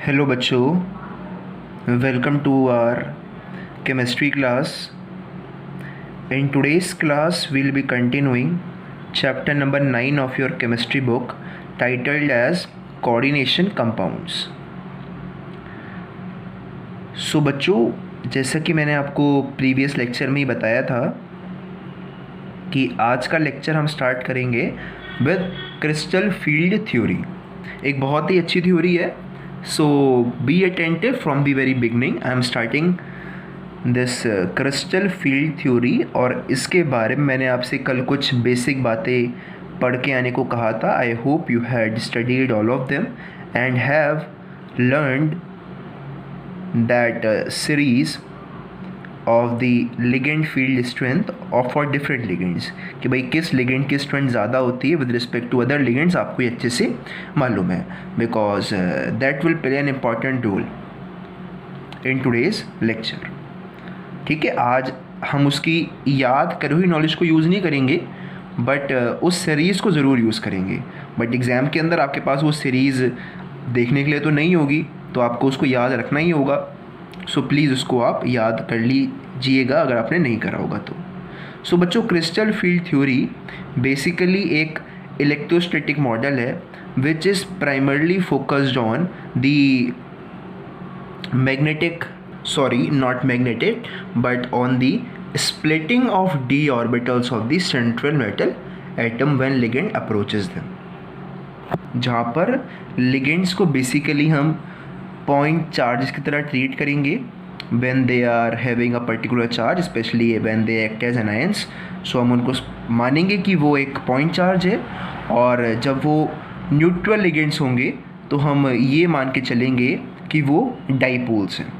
Hello बच्चों, welcome to our chemistry class. In today's class, we'll be continuing chapter number 9 of your chemistry book titled as Coordination Compounds. So बच्चों, जैसा कि मैंने आपको previous lecture में ही बताया था कि आज का लेक्चर हम स्टार्ट करेंगे विद क्रिस्टल फील्ड थ्योरी. एक बहुत ही अच्छी थ्योरी है. So be attentive from the very beginning. I am starting this crystal field theory और इसके बारे में मैंने आपसे कल कुछ बेसिक बातें पढ़ के आने को कहा था. I hope you had studied all of them and have learned that series of the ligand field strength of for different ligands कि भाई किस ligand की strength ज़्यादा होती है with respect to other ligands आपको ये अच्छे से मालूम है, because that will play an important role in today's lecture. ठीक है, आज हम उसकी याद करी हुई नॉलेज को यूज़ नहीं करेंगे बट उस सीरीज़ को ज़रूर यूज़ करेंगे. बट एग्ज़ाम के अंदर आपके पास वो सीरीज़ देखने के लिए तो नहीं होगी, तो आपको उसको याद रखना ही होगा. सो प्लीज़ उसको आप याद कर लीजिएगा अगर आपने नहीं करा होगा तो. सो बच्चों, क्रिस्टल फील्ड थ्योरी बेसिकली एक इलेक्ट्रोस्टैटिक मॉडल है which is primarily focused on the not magnetic but on the splitting of d orbitals of the central metal atom when ligand approaches them. जहाँ पर ligands को basically हम point charge की तरह treat करेंगे when they are having a particular charge, especially when they act as anions. So हम उनको मानेंगे कि वो एक पॉइंट चार्ज है, और जब वो न्यूट्रल लिगेंड्स होंगे तो हम ये मान के चलेंगे कि वो डाइपोल्स हैं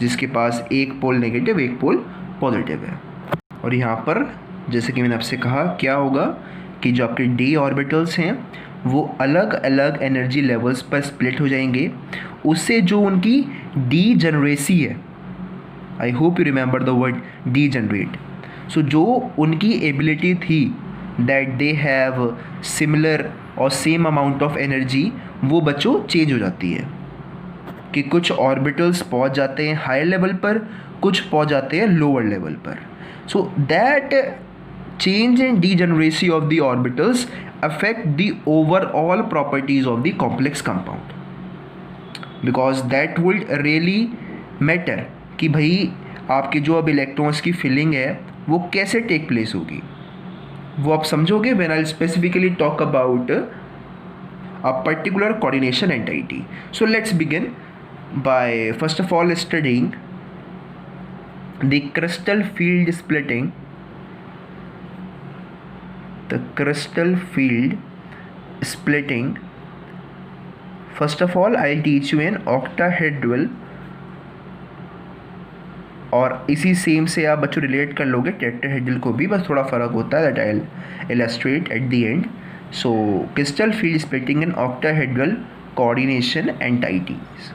जिसके पास एक पोल नेगेटिव एक पोल पॉजिटिव है. और यहाँ पर जैसे कि मैंने आपसे कहा क्या होगा कि जो आपके डी ऑर्बिटल्स हैं वो अलग अलग एनर्जी लेवल्स पर स्प्लिट हो जाएंगे. उससे जो उनकी डीजनरेसी है, I hope you remember the word degenerate. So जो उनकी एबिलिटी थी दैट दे हैव सिमिलर और सेम अमाउंट ऑफ एनर्जी, वो बच्चों चेंज हो जाती है कि कुछ ऑर्बिटल्स पहुंच जाते हैं हायर लेवल पर, कुछ पहुंच जाते हैं लोअर लेवल पर. So that change in degeneracy of the orbitals affect the overall properties of the complex compound, because that would really matter कि भाई आपके जो अब इलेक्ट्रॉन्स की फिलिंग है वो कैसे टेक प्लेस होगी, वो आप समझोगे when I'll specifically talk about a particular coordination entity. So let's begin by first of all studying the crystal field splitting. The crystal field splitting. First of all, I'll teach you an octahedral, और इसी same से आप बच्चों relate कर लोगे tetrahedral को भी, बस थोड़ा फ़र्क होता है, that I'll illustrate at the end. So crystal field splitting and octahedral coordination entities.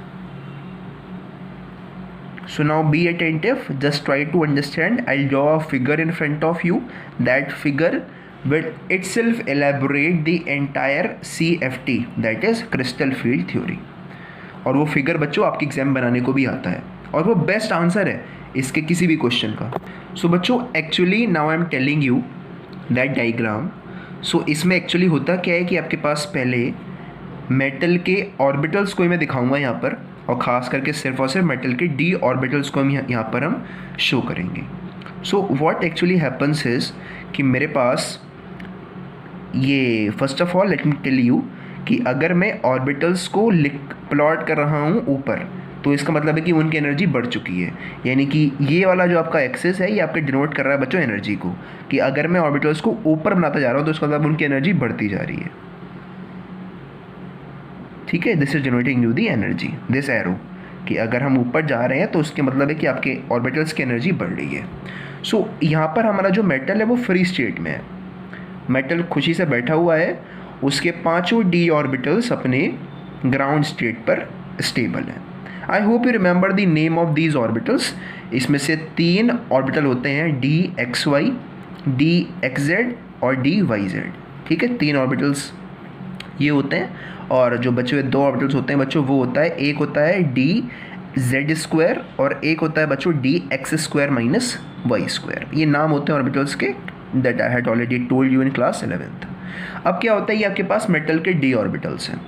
So now be attentive, just try to understand. I'll draw a figure in front of you. That figure will itself elaborate the entire CFT, that is crystal field theory. और वो figure बच्चों आपके exam बनाने को भी आता है और वो बेस्ट आंसर है इसके किसी भी क्वेश्चन का. सो बच्चों, actually now I am telling you that diagram. So इसमें एक्चुअली होता क्या है कि आपके पास पहले मेटल के ऑर्बिटल्स को ही मैं दिखाऊंगा यहाँ पर, और ख़ास करके सिर्फ और सिर्फ मेटल के डी ऑर्बिटल्स को हम यहाँ पर हम शो करेंगे. So what actually happens is कि मेरे पास ये first of all let me tell you कि अगर मैं ऑर्बिटल्स को प्लॉट कर रहा हूँ ऊपर, तो इसका मतलब है कि उनकी एनर्जी बढ़ चुकी है. यानी कि ये वाला जो आपका एक्सेस है ये आपके डिनोट कर रहा है बच्चों एनर्जी को, कि अगर मैं ऑर्बिटल्स को ऊपर बनाता जा रहा हूँ तो इसका मतलब उनकी एनर्जी बढ़ती जा रही है. ठीक है, this is denoting you the energy, this arrow, कि अगर हम ऊपर जा रहे हैं तो उसके मतलब है कि आपके ऑर्बिटल्स की एनर्जी बढ़ रही है. सो यहाँ पर हमारा जो मेटल है वो फ्री स्टेट में है, मेटल खुशी से बैठा हुआ है, उसके पांचों डी ऑर्बिटल्स अपने ग्राउंड स्टेट पर स्टेबल हैं. I hope you remember the name of these orbitals. इसमें से 3 ऑर्बिटल होते हैं, D X Y, D X Z और डी वाई जेड. ठीक है, 3 ऑर्बिटल्स ये होते हैं. और जो बचे हुए 2 ऑर्बिटल्स होते हैं बच्चों वो होता है, एक होता है dz² और एक होता है बच्चों dx² माइनस y²। ये नाम होते हैं ऑर्बिटल्स के, that I had already told you in class 11th। अब क्या होता है, ये आपके पास मेटल के d ऑर्बिटल्स हैं।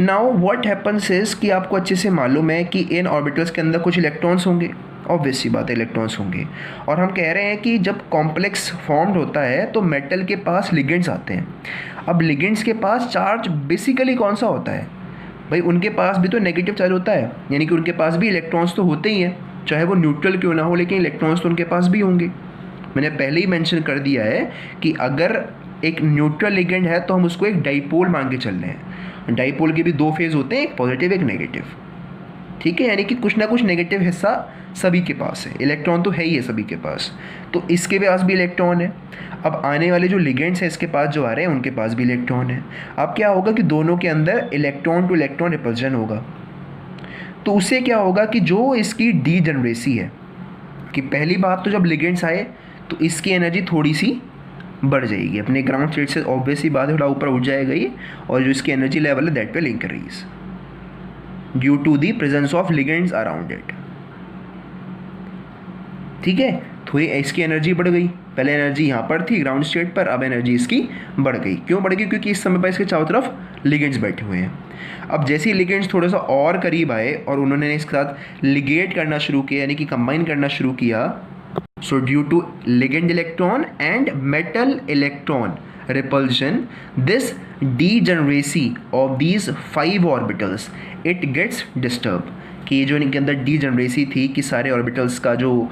नाउ व्हाट हैपन्स इज कि आपको अच्छे से मालूम है कि इन ऑर्बिटल्स के अंदर कुछ इलेक्ट्रॉन्स होंगे, ऑब्वियस सी बात है इलेक्ट्रॉन्स होंगे। और हम कह रहे हैं कि जब कॉम्प्लेक्स फॉर्म्ड होता है तो मेटल के पास लिगेंड्स आते हैं। अब लिगेंड्स के पास चार्ज बेसिकली कौन सा होता है भाई, उनके पास भी तो नेगेटिव चार्ज होता है, यानी कि उनके पास भी इलेक्ट्रॉन्स तो होते ही हैं, चाहे वो न्यूट्रल क्यों ना हो, लेकिन इलेक्ट्रॉन्स तो उनके पास भी होंगे। मैंने पहले ही मेंशन कर दिया है कि अगर एक न्यूट्रल लिगेंड है तो हम उसको एक डाइपोल मान के चल रहे हैं। डाइपोल के भी 2 फेज होते हैं, एक पॉजिटिव एक नेगेटिव, ठीक है, यानी कि कुछ ना कुछ नेगेटिव हिस्सा सभी के पास है, इलेक्ट्रॉन तो है ही है सभी के पास, तो इसके पास भी इलेक्ट्रॉन है। अब आने वाले जो लिगेंड्स हैं इसके पास जो आ रहे हैं उनके पास भी इलेक्ट्रॉन है। अब क्या होगा कि दोनों के अंदर इलेक्ट्रॉन टू इलेक्ट्रॉन रिपल्जन होगा, तो उससे क्या होगा कि जो इसकी डीजेनरेसी है, कि पहली बात तो जब लिगेंड्स आए तो इसकी एनर्जी थोड़ी सी बढ़ जाएगी, अपने ग्राउंड स्टेट से ऑब्वियस ही बात है थोड़ा ऊपर उठ जाएगा ये, और जो इसकी एनर्जी लेवल है that will increase due to the presence of ligands around it. ठीक है, थोड़ी इसकी एनर्जी बढ़ गई, पहले एनर्जी यहाँ पर थी ग्राउंड स्टेट पर, अब एनर्जी इसकी बढ़ गई। क्यों बढ़ गई, क्योंकि इस समय पर इसके चारों तरफ लिगेंड्स बैठे हुए हैं। अब जैसे ही लिगेंड्स थोड़ा सा और करीब आए और उन्होंने इसके साथ लिगेट करना शुरू किया, यानी कि कंबाइन करना शुरू किया, so due to ligand electron and metal electron repulsion, this degeneracy of these 5 orbitals it gets disturbed। कि ये जो इनके अंदर degeneracy थी कि सारे orbitals का जो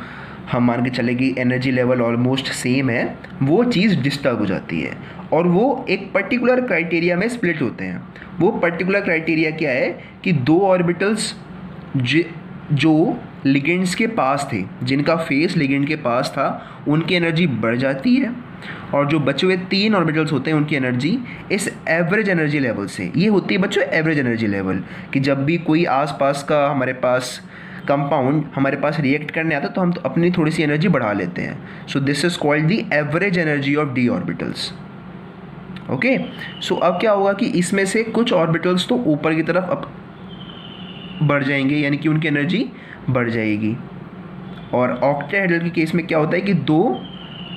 हम मान के चले कि एनर्जी लेवल ऑलमोस्ट सेम है, वो चीज़ डिस्टर्ब हो जाती है और वो एक पर्टिकुलर क्राइटेरिया में स्प्लिट होते हैं। वो पर्टिकुलर क्राइटेरिया क्या है कि 2 ऑर्बिटल्स जो लिगेंड्स के पास थे, जिनका फेस लिगेंड के पास था, उनकी एनर्जी बढ़ जाती है, और जो बचे हुए 3 ऑर्बिटल्स होते हैं उनकी एनर्जी इस एवरेज एनर्जी लेवल से, ये होती है बच्चों एवरेज एनर्जी लेवल, कि जब भी कोई आसपास का हमारे पास कंपाउंड हमारे पास रिएक्ट करने आता है तो हम तो अपनी थोड़ी सी एनर्जी बढ़ा लेते हैं। So this is called the average energy of D orbitals. Okay, so अब क्या होगा कि इसमें से कुछ ऑर्बिटल्स तो ऊपर की तरफ अब बढ़ जाएंगे, यानी कि उनकी एनर्जी बढ़ जाएगी। और ऑक्टाहेड्रल के केस में क्या होता है कि 2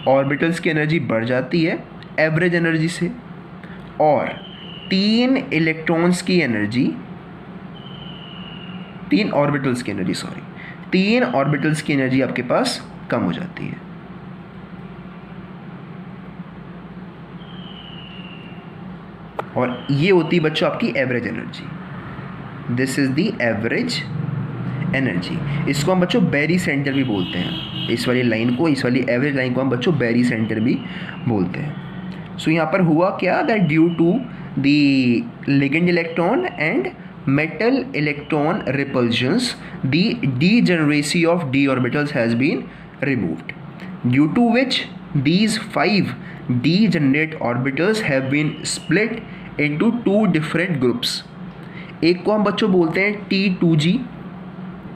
ऑर्बिटल्स की एनर्जी बढ़ जाती है एवरेज एनर्जी से, और 3 इलेक्ट्रॉन्स की एनर्जी 3 ऑर्बिटल्स की एनर्जी सॉरी 3 ऑर्बिटल्स की एनर्जी आपके पास कम हो जाती है। और ये होती है बच्चों आपकी average energy. This is the average energy. इसको हम बच्चों बैरी सेंटर भी बोलते हैं, इस वाली लाइन को, इस वाली एवरेज लाइन को हम बच्चों बैरी सेंटर भी बोलते हैं। सो यहाँ पर हुआ क्या, that due to the ligand electron and metal electron repulsions, the degeneracy of d orbitals has been removed, due to which these 5 degenerate orbitals have been split into 2 different groups। एक को हम बच्चों बोलते हैं T2g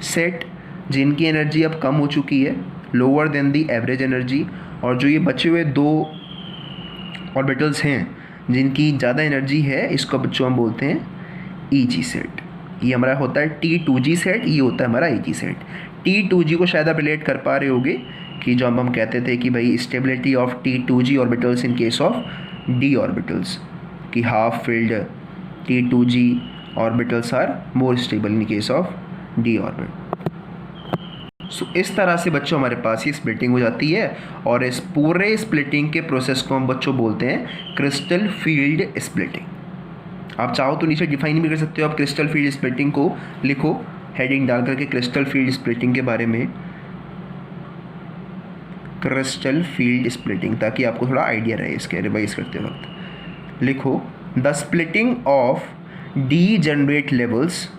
सेट, जिनकी energy अब कम हो चुकी है, lower than the average energy, और जो ये बचे हुए 2 ऑर्बिटल्स हैं जिनकी ज़्यादा एनर्जी है, इसको बच्चों हम बोलते हैं EG सेट। ये हमारा होता है T2g सेट, ये होता है हमारा EG सेट। T2g को शायद आप रिलेट कर पा रहे होगे कि जो हम कहते थे कि भाई stability of T2g orbitals in case of d orbitals, कि half filled T2g orbitals are more stable in case of d orbit. So इस तरह से बच्चों हमारे पास ही स्प्लिटिंग हो जाती है, और इस पूरे स्प्लिटिंग के प्रोसेस को हम बच्चों बोलते हैं क्रिस्टल फील्ड स्प्लिटिंग। आप चाहो तो नीचे डिफाइन भी कर सकते हो, आप क्रिस्टल फील्ड स्प्लिटिंग को लिखो हेडिंग डाल करके क्रिस्टल फील्ड स्प्लिटिंग के बारे में, क्रिस्टल फील्ड स्प्लिटिंग, ताकि आपको थोड़ा आइडिया रहे इसके रिवाइज करते वक्त। लिखो the splitting of degenerate levels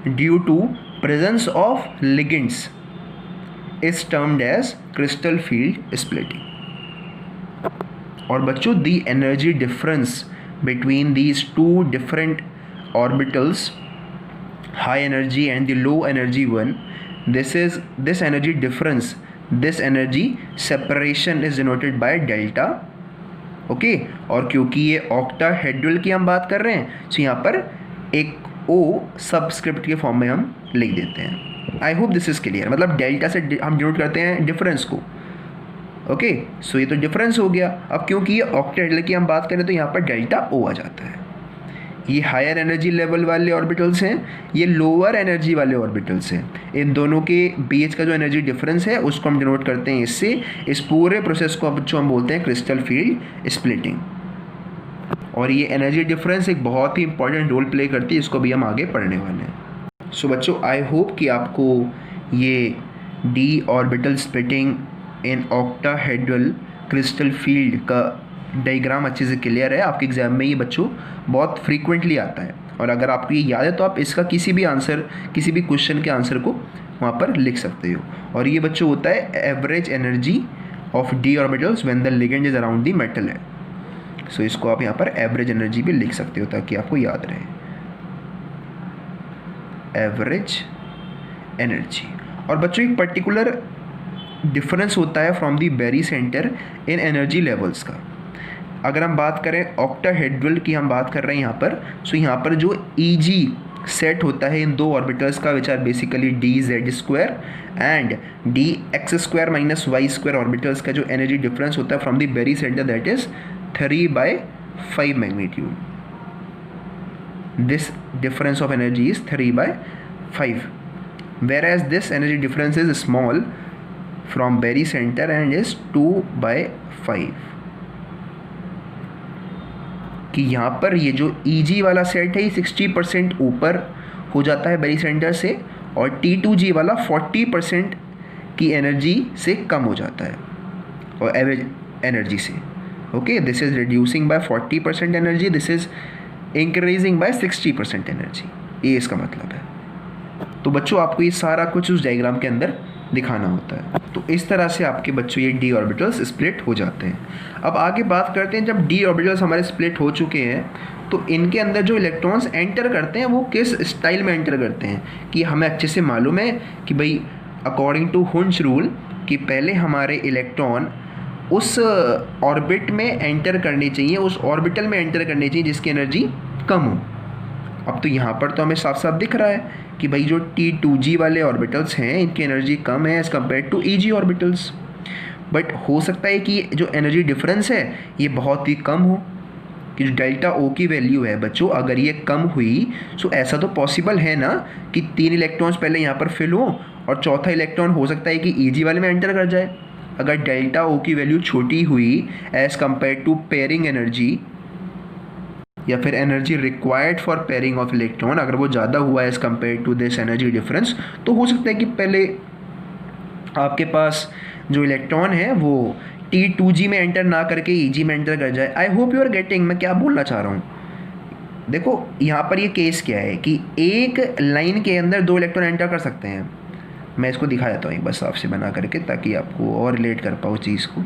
due to presence of ligands is termed as crystal field splitting. और बच्चों the energy difference between these 2 different orbitals, high energy and the low energy one, this energy difference, this energy separation is denoted by delta okay, और क्योंकि ये octahedral की हम बात कर रहे हैं तो यहाँ पर एक ओ सबस्क्रिप्ट के फॉर्म में हम लिख देते हैं। I hope this is clear, मतलब डेल्टा से हम डिनोट करते हैं डिफरेंस को। ओके, सो ये तो डिफरेंस हो गया। अब क्योंकि ये ऑक्टाहेड्रल की हम बात करें तो यहाँ पर डेल्टा ओ आ जाता है। ये हायर एनर्जी लेवल वाले ऑर्बिटल्स हैं, ये लोअर एनर्जी वाले ऑर्बिटल्स हैं। इन दोनों के बीच का जो एनर्जी डिफरेंस है उसको हम डिनोट करते हैं इससे। इस पूरे प्रोसेस को जो हम बोलते हैं क्रिस्टल फील्ड स्प्लिटिंग। और ये एनर्जी डिफरेंस एक बहुत ही इंपॉर्टेंट रोल प्ले करती है, इसको भी हम आगे पढ़ने वाले हैं। सो बच्चों, आई होप कि आपको ये D orbital splitting in octahedral crystal field का डायग्राम अच्छे से क्लियर है। आपके एग्जाम में ये बच्चों बहुत फ्रीक्वेंटली आता है, और अगर आपको ये याद है तो आप इसका किसी भी क्वेश्चन के आंसर को वहाँ पर लिख सकते हो। और ये बच्चों होता है average energy of D orbitals when the ligand is around the metal है। सो इसको आप यहाँ पर एवरेज एनर्जी भी लिख सकते हो ताकि आपको याद रहे, एवरेज एनर्जी। और बच्चों एक पर्टिकुलर डिफरेंस होता है from the barycentre in energy levels का। अगर हम बात करें ऑक्टाहेड्रल की हम बात कर रहे हैं यहाँ पर, सो यहाँ पर जो ईजी सेट होता है इन दो ऑर्बिटल्स का which are basically D Z square and D X square minus Y square orbitals का जो एनर्जी डिफरेंस होता है from the barycentre that is 3/5 magnitude. This difference of energy is 3/5, whereas this energy difference is small from berry center and is 2/5। कि यहाँ पर ये जो EG वाला सेट है ये 60% ऊपर हो जाता है बेरी सेंटर से, और T2G वाला 40% की एनर्जी से कम हो जाता है और एवरेज एनर्जी से। Okay, this is reducing by 40% energy, this is increasing by 60% energy, ये इसका मतलब है। तो बच्चों आपको ये सारा कुछ उस डायग्राम के अंदर दिखाना होता है। तो इस तरह से आपके बच्चों ये डी ऑर्बिटल्स स्प्लिट हो जाते हैं। अब आगे बात करते हैं, जब डी ऑर्बिटल्स हमारे स्प्लिट हो चुके हैं तो इनके अंदर जो इलेक्ट्रॉन्स एंटर करते हैं वो किस स्टाइल में एंटर करते हैं, कि हमें अच्छे से मालूम है कि भाई अकॉर्डिंग टू हुंस रूल कि पहले हमारे इलेक्ट्रॉन उस ऑर्बिट में एंटर करनी चाहिए, उस ऑर्बिटल में एंटर करनी चाहिए जिसकी एनर्जी कम हो। अब तो यहाँ पर तो हमें साफ साफ दिख रहा है कि भाई जो T2G वाले ऑर्बिटल्स हैं इनकी एनर्जी कम है as compare to EG orbitals. But हो सकता है कि जो एनर्जी डिफरेंस है ये बहुत ही कम हो, कि जो डेल्टा O की वैल्यू है बच्चों अगर ये कम हुई तो ऐसा तो पॉसिबल है ना कि 3 इलेक्ट्रॉन्स पहले यहाँ पर फिल हो और चौथा इलेक्ट्रॉन हो सकता है कि EG वाले में एंटर कर जाए। अगर डेल्टा O की वैल्यू छोटी हुई as compare to pairing energy या फिर energy required for pairing of electron, अगर वो ज़्यादा हुआ as compare to this energy difference, तो हो सकता है कि पहले आपके पास जो इलेक्ट्रॉन है वो T2G में एंटर ना करके EG में एंटर कर जाए। I hope you are getting मैं क्या बोलना चाह रहा हूँ। देखो यहाँ पर ये केस क्या है कि एक लाइन के अंदर 2 इलेक्ट्रॉन एंटर कर सकते हैं। मैं इसको दिखा देता हूँ एक बार साफ से बना करके ताकि आपको और रिलेट कर पाओ चीज़ को।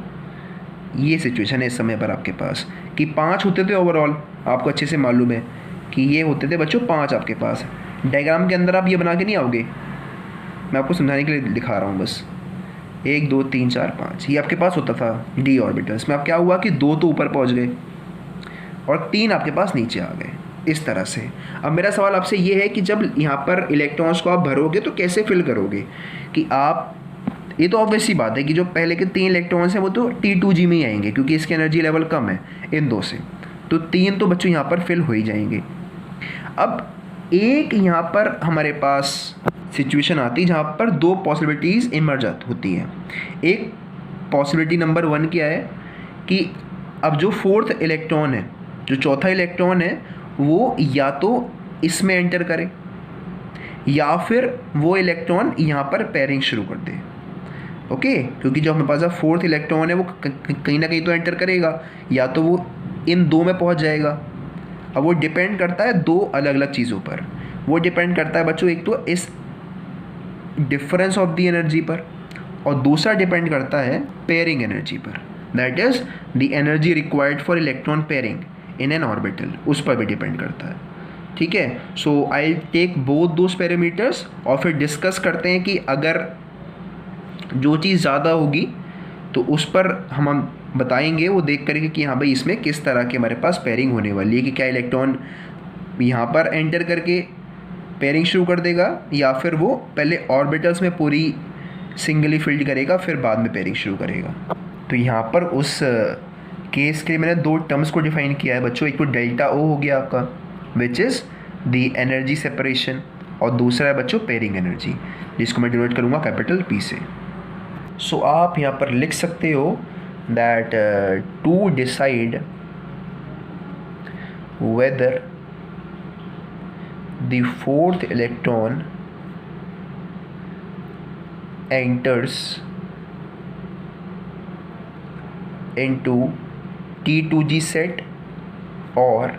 ये सिचुएशन है इस समय पर आपके पास कि 5 होते थे ओवरऑल, आपको अच्छे से मालूम है कि ये होते थे बच्चों 5 आपके पास। डायग्राम के अंदर आप ये बना के नहीं आओगे, मैं आपको समझाने के लिए दिखा रहा हूँ बस। 1 2 3 4 5 ये आपके पास होता था डी ऑर्बिटल्स में। अब क्या हुआ कि 2 तो ऊपर पहुँच गए और 3 आपके पास नीचे आ गए, इस तरह से। अब मेरा सवाल आपसे ये है कि जब यहाँ पर इलेक्ट्रॉन्स को आप भरोगे तो कैसे फिल करोगे, कि आप ये तो ऑब्वियस सी बात है कि जो पहले के 3 इलेक्ट्रॉन्स हैं वो तो T2G में ही आएंगे क्योंकि इसकी एनर्जी लेवल कम है इन 2 से, तो 3 तो बच्चों यहाँ पर फिल हो ही जाएंगे। अब एक यहाँ पर हमारे पास सिचुएशन आती है जहाँ पर 2 पॉसिबिलिटीज़ इमर्ज होती हैं। एक पॉसिबिलिटी नंबर 1 क्या है कि अब जो 4th इलेक्ट्रॉन है, जो चौथा इलेक्ट्रॉन है, वो या तो इसमें एंटर करे या फिर वो इलेक्ट्रॉन यहाँ पर पेयरिंग शुरू कर दे। ओके, क्योंकि जो हमारे पास 4th इलेक्ट्रॉन है वो कहीं ना कहीं तो एंटर करेगा, या तो वो इन 2 में पहुँच जाएगा। अब वो डिपेंड करता है 2 अलग अलग चीज़ों पर। वो डिपेंड करता है बच्चों एक तो इस डिफरेंस ऑफ द एनर्जी पर, और दूसरा डिपेंड करता है पेयरिंग एनर्जी पर, that is the energy required for electron pairing in an orbital, उस पर भी डिपेंड करता है। ठीक है, so I take both those parameters और फिर डिस्कस करते हैं कि अगर जो चीज़ ज़्यादा होगी तो उस पर हम बताएंगे वो देख करके कि हाँ भाई इसमें किस तरह की हमारे पास पेयरिंग होने वाली है, कि क्या इलेक्ट्रॉन यहाँ पर एंटर करके पेयरिंग शुरू कर देगा या फिर वो पहले ऑर्बिटल्स में पूरी सिंगली फिल्ड करेगा फिर बाद में पेयरिंग शुरू करेगा। तो यहाँ पर उस केस के लिए मैंने दो टर्म्स को डिफाइन किया है बच्चों। एक तो डेल्टा ओ हो गया आपका which is the energy separation, और दूसरा है बच्चों पेयरिंग एनर्जी, जिसको मैं डिनोट करूँगा कैपिटल पी से। सो आप यहाँ पर लिख सकते हो that to decide whether the fourth electron enters into T2G set or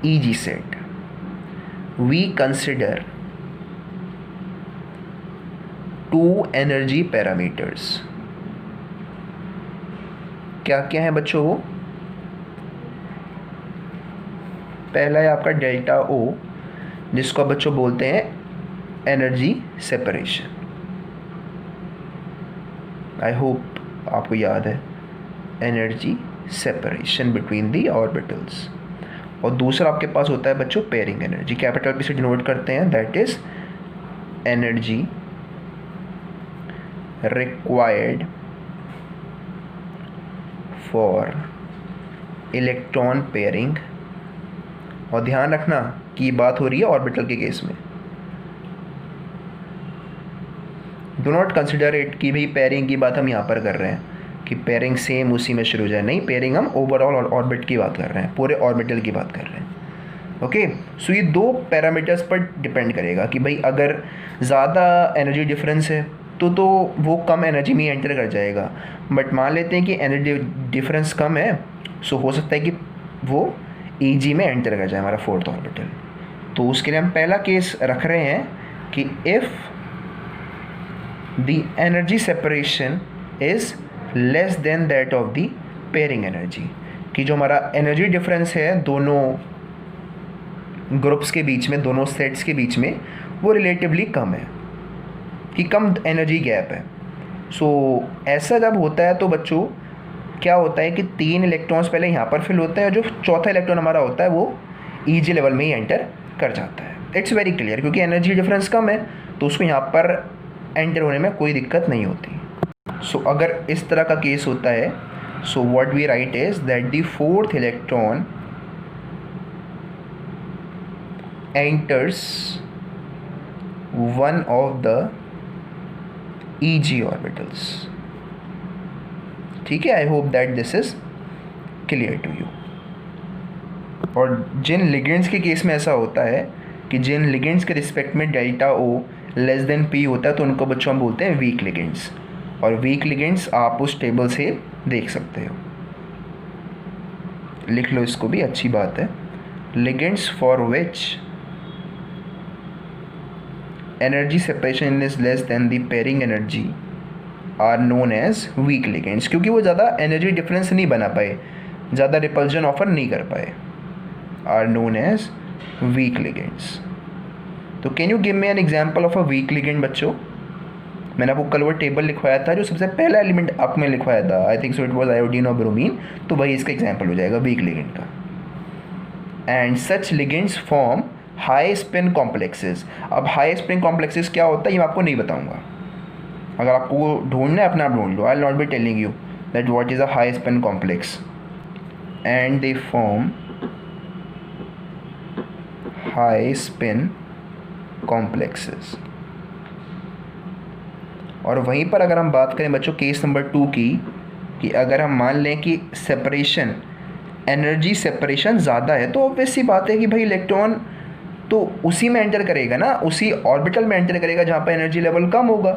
EG set, we consider two energy parameters। क्या क्या है बच्चों वो? पहला है आपका डेल्टा ओ, जिसको बच्चों बोलते हैं एनर्जी सेपरेशन। आई होप आपको याद है, energy separation between the orbitals. और दूसरा आपके पास होता है बच्चों पेयरिंग एनर्जी, कैपिटल पी से डिनोट करते हैं, that is energy required for electron pairing. और ध्यान रखना कि बात हो रही है ऑर्बिटल के केस में। डो नॉट कंसिडर इट कि भाई पेयरिंग की बात हम यहाँ पर कर रहे हैं कि पेयरिंग सेम उसी में शुरू हो जाए, नहीं, पेयरिंग हम ओवरऑल ऑर्बिट की बात कर रहे हैं, पूरे ऑर्बिटल की बात कर रहे हैं। ओके, सो ये दो पैरामीटर्स पर डिपेंड करेगा कि भाई अगर ज़्यादा एनर्जी डिफरेंस है तो वो कम एनर्जी में एंटर कर जाएगा। बट मान लेते हैं कि एनर्जी डिफरेंस कम है, सो हो सकता है कि वो EG में एंटर कर जाए हमारा फोर्थ ऑर्बिटल। तो उसके लिए हम पहला केस रख रहे हैं कि if the energy separation is less than that of the pairing energy, कि जो हमारा एनर्जी डिफरेंस है दोनों ग्रुप्स के बीच में, दोनों सेट्स के बीच में, वो रिलेटिवली कम है, कि कम एनर्जी गैप है। सो ऐसा जब होता है तो बच्चों क्या होता है कि 3 इलेक्ट्रॉन्स पहले यहाँ पर फिल होते हैं, और जो चौथा इलेक्ट्रॉन हमारा होता है वो EG लेवल में ही एंटर कर जाता है। इट्स वेरी क्लियर, क्योंकि एनर्जी डिफरेंस कम है तो उसको यहाँ पर एंटर होने में कोई दिक्कत नहीं होती। सो अगर इस तरह का केस होता है, so what we write is that the fourth electron enters one of the EG orbitals. ठीक है, I hope that this is clear to you. और जिन लिगेंड्स के केस में ऐसा होता है कि जिन लिगेंड्स के रिस्पेक्ट में डेल्टा ओ लेस देन पी होता है, तो उनको बच्चों हम बोलते हैं वीक लिगेंड्स। और वीक लिगेंड्स आप उस टेबल से देख सकते हो, लिख लो इसको भी, अच्छी बात है। Ligands for which energy separation is less than the pairing energy are known as weak ligands, क्योंकि वो ज़्यादा एनर्जी डिफरेंस नहीं बना पाए, ज़्यादा रिपल्जन ऑफर नहीं कर पाए, are known as weak ligands. तो can you give me an example of a weak ligand बच्चों? मैंने आपको कल वो टेबल लिखवाया था, जो सबसे पहला एलिमेंट आप में लिखवाया था, I think so it was iodine और ब्रोमीन, तो वही इसका एग्जाम्पल हो जाएगा वीक लिगेंड का। And such ligands form high spin complexes. अब हाई स्पिन कॉम्प्लेक्सेस क्या होता है ये मैं आपको नहीं बताऊंगा, अगर आपको ढूंढना है अपना आप ढूंढ लो। I will not be telling you that what is a high spin complex. And they form high spin complexes. और वहीं पर अगर हम बात करें बच्चों केस नंबर 2 की, कि अगर हम मान लें कि सेपरेशन, एनर्जी सेपरेशन ज़्यादा है, तो ऑब्वियस सी बात है कि भाई इलेक्ट्रॉन तो उसी में एंटर करेगा ना, उसी ऑर्बिटल में एंटर करेगा जहाँ पर एनर्जी लेवल कम होगा।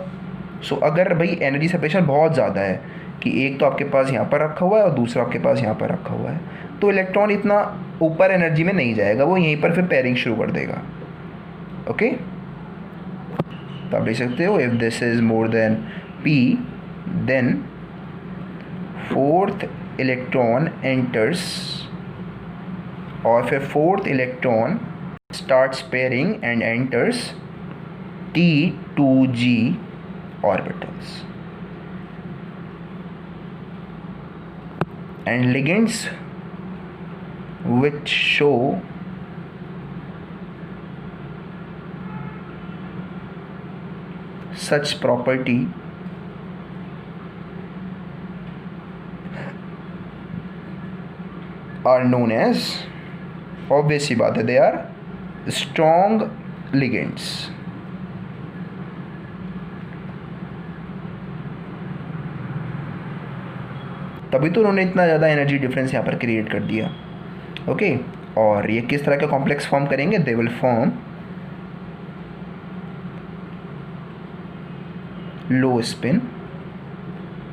सो अगर भाई एनर्जी सेपरेशन बहुत ज़्यादा है कि एक तो आपके पास यहाँ पर रखा हुआ है और दूसरा आपके पास यहाँ पर रखा हुआ है, तो इलेक्ट्रॉन इतना ऊपर एनर्जी में नहीं जाएगा, वो यहीं पर फिर पेयरिंग शुरू कर देगा। ओके, तो आप देख सकते हो, if this is more than P then fourth electron enters, और फिर fourth electron starts pairing and enters T2G orbitals। and ligands which show such property are known as, obvious सी बात है, they are strong ligands. तभी तो उन्होंने इतना ज़्यादा energy difference यहाँ पर क्रिएट कर दिया. ओके, और ये किस तरह का कॉम्प्लेक्स फॉर्म करेंगे? They will form low spin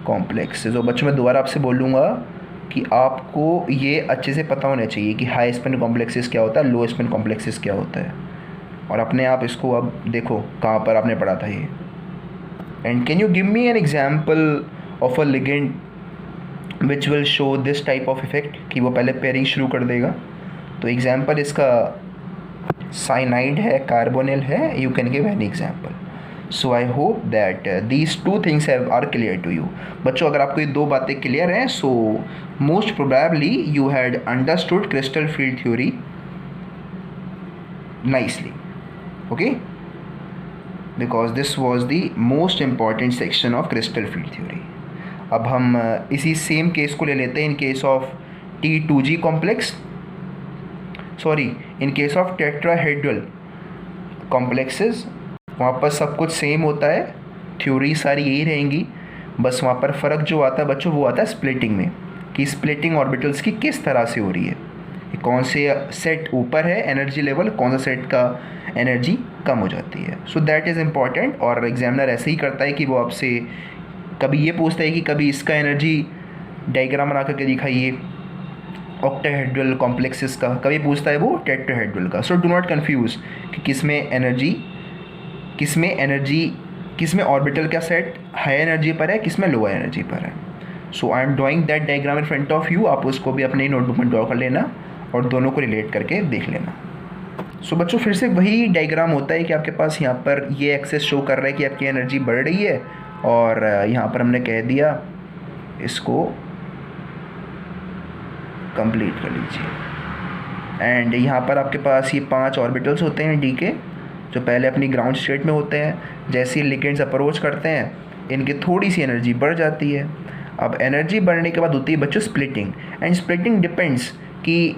complexes. और बच्चों मैं दोबारा आपसे बोलूँगा कि आपको ये अच्छे से पता होना चाहिए कि हाई स्पिन कॉम्प्लेक्सेस क्या होता है, लो स्पिन कॉम्प्लेक्सेस क्या होता है, और अपने आप इसको अब देखो कहाँ पर आपने पढ़ा था ये. And can you give me an example of a ligand which will show this type of effect, कि वो पहले पेयरिंग शुरू कर देगा. तो एग्जाम्पल इसका साइनाइड है, कार्बोनिल है, you can give any example. So I hope that these two things are clear to you. बच्चों अगर आपको ये दो बातें क्लियर हैं, so most probably you had understood crystal field theory nicely, okay, because this was the most important section of crystal field theory. अब हम इसी सेम केस को ले लेते हैं इन case of T2G complex, sorry in case of tetrahedral complexes. वहाँ पर सब कुछ सेम होता है, थ्योरी सारी यही रहेंगी, बस वहाँ पर फ़र्क जो आता है बच्चों वो आता है स्प्लिटिंग में, कि स्प्लिटिंग ऑर्बिटल्स की किस तरह से हो रही है, कौन से सेट ऊपर है एनर्जी लेवल, कौन सा सेट का एनर्जी कम हो जाती है. So that is important. और एग्जामिनर ऐसे ही करता है कि वो आपसे कभी ये पूछता है कि कभी इसका एनर्जी डायग्राम बना करके दिखाइए ऑक्टाहेड्रल कॉम्प्लेक्सेस का, कभी पूछता है वो टेट्राहेड्रल का. सो डू नॉट कन्फ्यूज़ कि किसमें ऑर्बिटल का सेट हाई एनर्जी पर है, किसमें लोअर एनर्जी पर है. So I am drawing that diagram in front of you. आप उसको भी अपने नोटबुक में ड्रॉ कर लेना और दोनों को रिलेट करके देख लेना. सो बच्चों फिर से वही डायग्राम होता है कि आपके पास यहाँ पर ये एक्सेस शो कर रहा है कि आपकी एनर्जी बढ़ रही है, और यहाँ पर हमने कह दिया इसको कंप्लीट कर लीजिए. एंड यहाँ पर आपके पास ये 5 ऑर्बिटल्स होते हैं डी के, जो पहले अपनी ग्राउंड स्टेट में होते हैं. जैसे ही लिगेंड्स अप्रोच करते हैं इनकी थोड़ी सी एनर्जी बढ़ जाती है. अब एनर्जी बढ़ने के बाद होती है बच्चों स्प्लिटिंग. एंड स्प्लिटिंग डिपेंड्स कि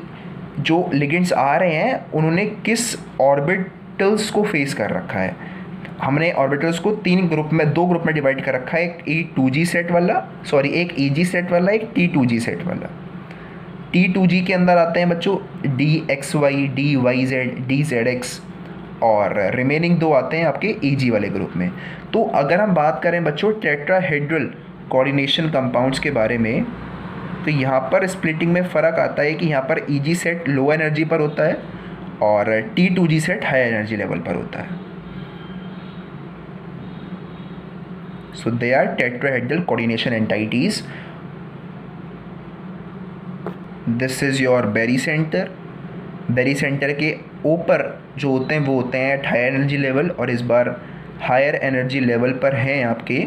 जो लिगेंड्स आ रहे हैं उन्होंने किस ऑर्बिटल्स को फेस कर रखा है. हमने ऑर्बिटल्स को 2 ग्रुप में डिवाइड कर रखा है, एक E2G सेट वाला, सॉरी एक EG सेट वाला, एक T2G सेट वाला. T2G के अंदर आते हैं बच्चों DXY, DYZ, DZX, और रिमेनिंग 2 आते हैं आपके EG वाले ग्रुप में. तो अगर हम बात करें बच्चों टेट्राहेड्रल कोऑर्डिनेशन कंपाउंड्स के बारे में, तो यहाँ पर स्प्लिटिंग में फ़र्क आता है कि यहाँ पर EG सेट लो एनर्जी पर होता है और T2G set high energy level पर होता है. So they are tetrahedral coordination entities. This is your barycentre. Barycentre के ऊपर जो होते हैं वो होते हैं एट हायर एनर्जी लेवल, और इस बार हायर एनर्जी लेवल पर हैं आपके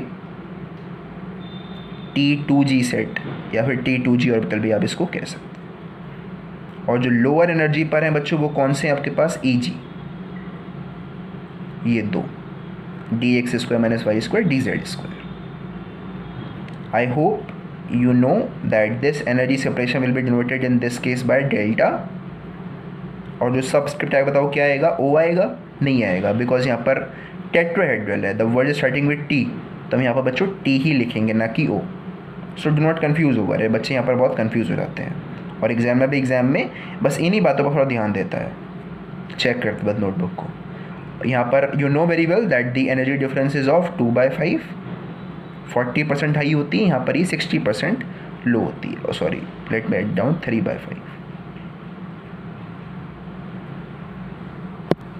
T2G सेट या फिर T2G ऑर्बिटल भी आप इसको कह सकते हैं. और जो लोअर एनर्जी पर हैं बच्चों वो कौन से हैं आपके पास? EG, ये 2 dx² - y² dz². I hope you know that this energy separation will be denoted in this case by delta. और जो सबस्क्रिप्ट आएगा बताओ क्या आएगा? O आएगा? नहीं आएगा, बिकॉज यहाँ पर टेट्राहेड्रल है, the word is starting with T, तो हम यहाँ पर बच्चों T ही लिखेंगे ना कि O. So do not confuse over है. बच्चे यहाँ पर बहुत कन्फ्यूज़ हो जाते हैं, और एग्जाम में बस इन्हीं बातों पर थोड़ा ध्यान देता है. चेक करते बाद नोटबुक को. यहाँ पर you know very well that the energy difference is of 2/5. 40% high होती है, यहाँ पर ही 60% लो होती है. Sorry, let me write down 3/5.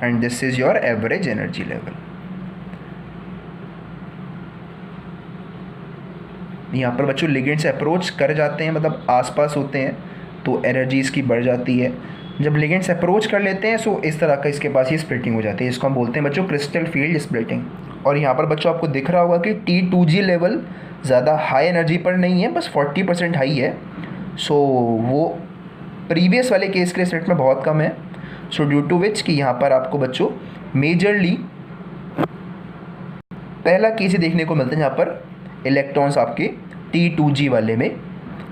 And this is your average energy level. यहाँ पर बच्चों लिगेंड्स अप्रोच कर जाते हैं, मतलब आसपास होते हैं, तो एनर्जी इसकी बढ़ जाती है. जब लिगेंड्स अप्रोच कर लेते हैं सो इस तरह का इसके पास ये स्प्लिटिंग हो जाती है. इसको हम बोलते हैं बच्चों क्रिस्टल फील्ड स्प्लिटिंग. और यहाँ पर बच्चों आपको दिख रहा होगा कि T2G लेवल ज़्यादा हाई एनर्जी पर नहीं है, बस 40% हाई है. सो वो प्रीवियस वाले केस के रिस्पेक्ट में बहुत कम है। सो ड्यू टू विच कि यहाँ पर आपको बच्चों मेजरली पहला केस ही देखने को मिलता है जहाँ पर इलेक्ट्रॉन्स आपके T2G वाले में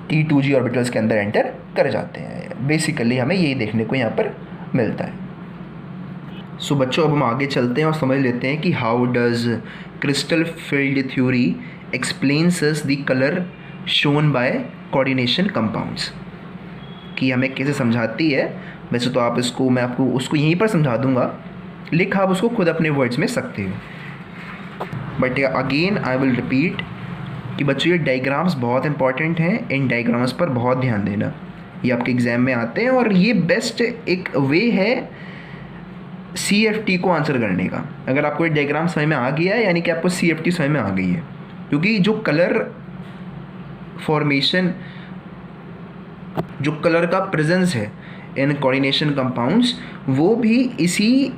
T2G ऑर्बिटल्स के अंदर एंटर कर जाते हैं। बेसिकली हमें यही देखने को यहाँ पर मिलता है। सो बच्चों अब हम आगे चलते हैं और समझ लेते हैं कि how does crystal field theory explains us the colour shown by coordination compounds, कि हमें कैसे समझाती है। वैसे तो आप इसको मैं आपको उसको यहीं पर समझा दूंगा, लेकिन आप उसको खुद अपने वर्ड्स में सकते हो। But again I will repeat कि बच्चों ये डायग्राम्स बहुत इंपॉर्टेंट हैं, इन डायग्राम्स पर बहुत ध्यान देना, ये आपके एग्ज़ाम में आते हैं और ये बेस्ट एक वे है CFT को आंसर करने का। अगर आपको ये डायग्राम समझ में आ गया है यानी कि आपको CFT समझ में आ गई है, क्योंकि जो कलर फॉर्मेशन, जो कलर का प्रेजेंस है इन कोऑर्डिनेशन कंपाउंड्स वो भी इसी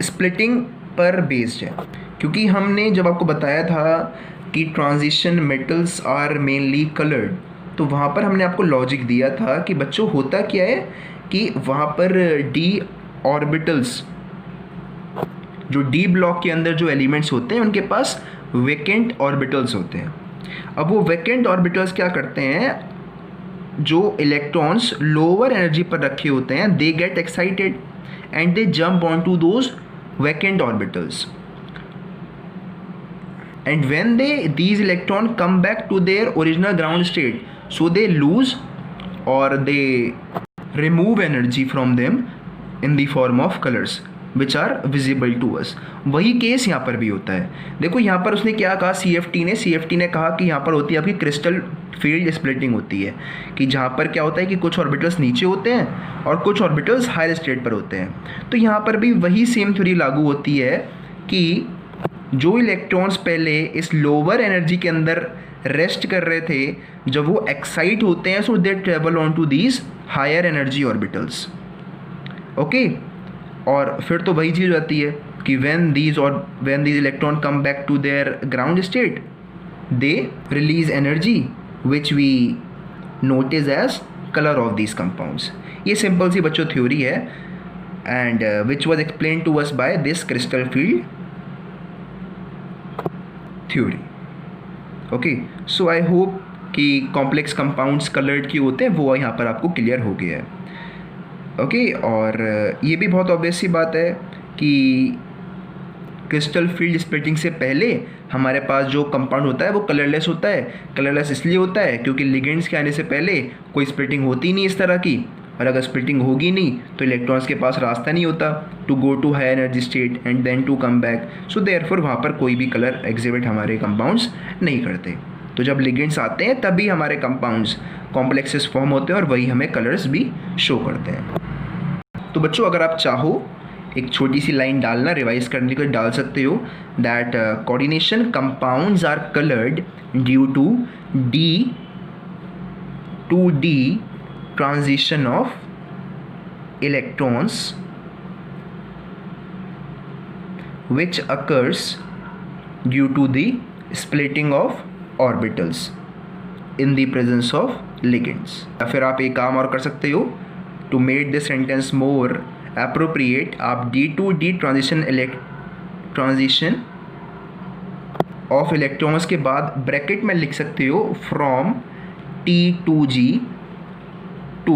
स्प्लिटिंग पर बेस्ड है। क्योंकि हमने जब आपको बताया था कि transition metals are mainly coloured, तो वहाँ पर हमने आपको लॉजिक दिया था कि बच्चों होता क्या है कि वहाँ पर d ऑर्बिटल्स, जो d ब्लॉक के अंदर जो एलिमेंट्स होते हैं उनके पास वैकेंट ऑर्बिटल्स होते हैं। अब वो वैकेंट ऑर्बिटल्स क्या करते हैं, जो इलेक्ट्रॉन्स लोअर एनर्जी पर रखे होते हैं they get excited and they jump on to those vacant orbitals, and when these electrons come back to their original ground state, so they lose or they remove energy from them in the form of colors which are visible to us। वही case यहाँ पर भी होता है। देखो यहाँ पर उसने क्या कहा, CFT ने कहा कि यहाँ पर होती है आपकी क्रिस्टल फील्ड स्प्लिटिंग होती है, कि जहाँ पर क्या होता है कि कुछ ऑर्बिटल्स नीचे होते हैं और कुछ ऑर्बिटल्स हायर स्टेट पर होते हैं। तो यहाँ पर भी वही सेम थ्योरी लागू होती है कि जो इलेक्ट्रॉन्स पहले इस लोअर एनर्जी के अंदर रेस्ट कर रहे थे, जब वो एक्साइट होते हैं so they travel on to these higher energy orbitals. Okay, और फिर तो वही चीज़ आती है कि when these electron come back to their ground state they release energy which we notice as colour of these compounds. ये सिंपल सी बच्चों थ्योरी है and which was explain to us by this crystal field theory. Okay, so I hope कि complex compounds coloured क्यों होते हैं वो यहाँ पर आपको क्लियर हो गया है। ओके, और ये भी बहुत ऑब्वियस सी बात है कि क्रिस्टल फील्ड स्प्लिटिंग से पहले हमारे पास जो कंपाउंड होता है वो कलरलेस होता है। कलरलेस इसलिए होता है क्योंकि लिगेंड्स के आने से पहले कोई स्प्लिटिंग होती नहीं इस तरह की, और अगर स्प्लिटिंग होगी नहीं तो इलेक्ट्रॉन्स के पास रास्ता नहीं होता to go to high energy state and then to come back. So therefore वहाँ पर कोई भी कलर एग्जिबिट हमारे कंपाउंड्स नहीं करते। तो जब लिगेंड्स आते हैं तभी हमारे कंपाउंड्स कॉम्प्लेक्सेस फॉर्म होते हैं और वही हमें कलर्स भी शो करते हैं। तो बच्चों अगर आप चाहो एक छोटी सी लाइन डालना रिवाइज करने को डाल सकते हो, that coordination compounds are coloured due to D transition of electrons which occurs due to the splitting of orbitals in the presence of ligands। या फिर आप एक काम और कर सकते हो, to make this sentence more appropriate आप D transition of electrons के बाद ब्रैकेट में लिख सकते हो from T2G टू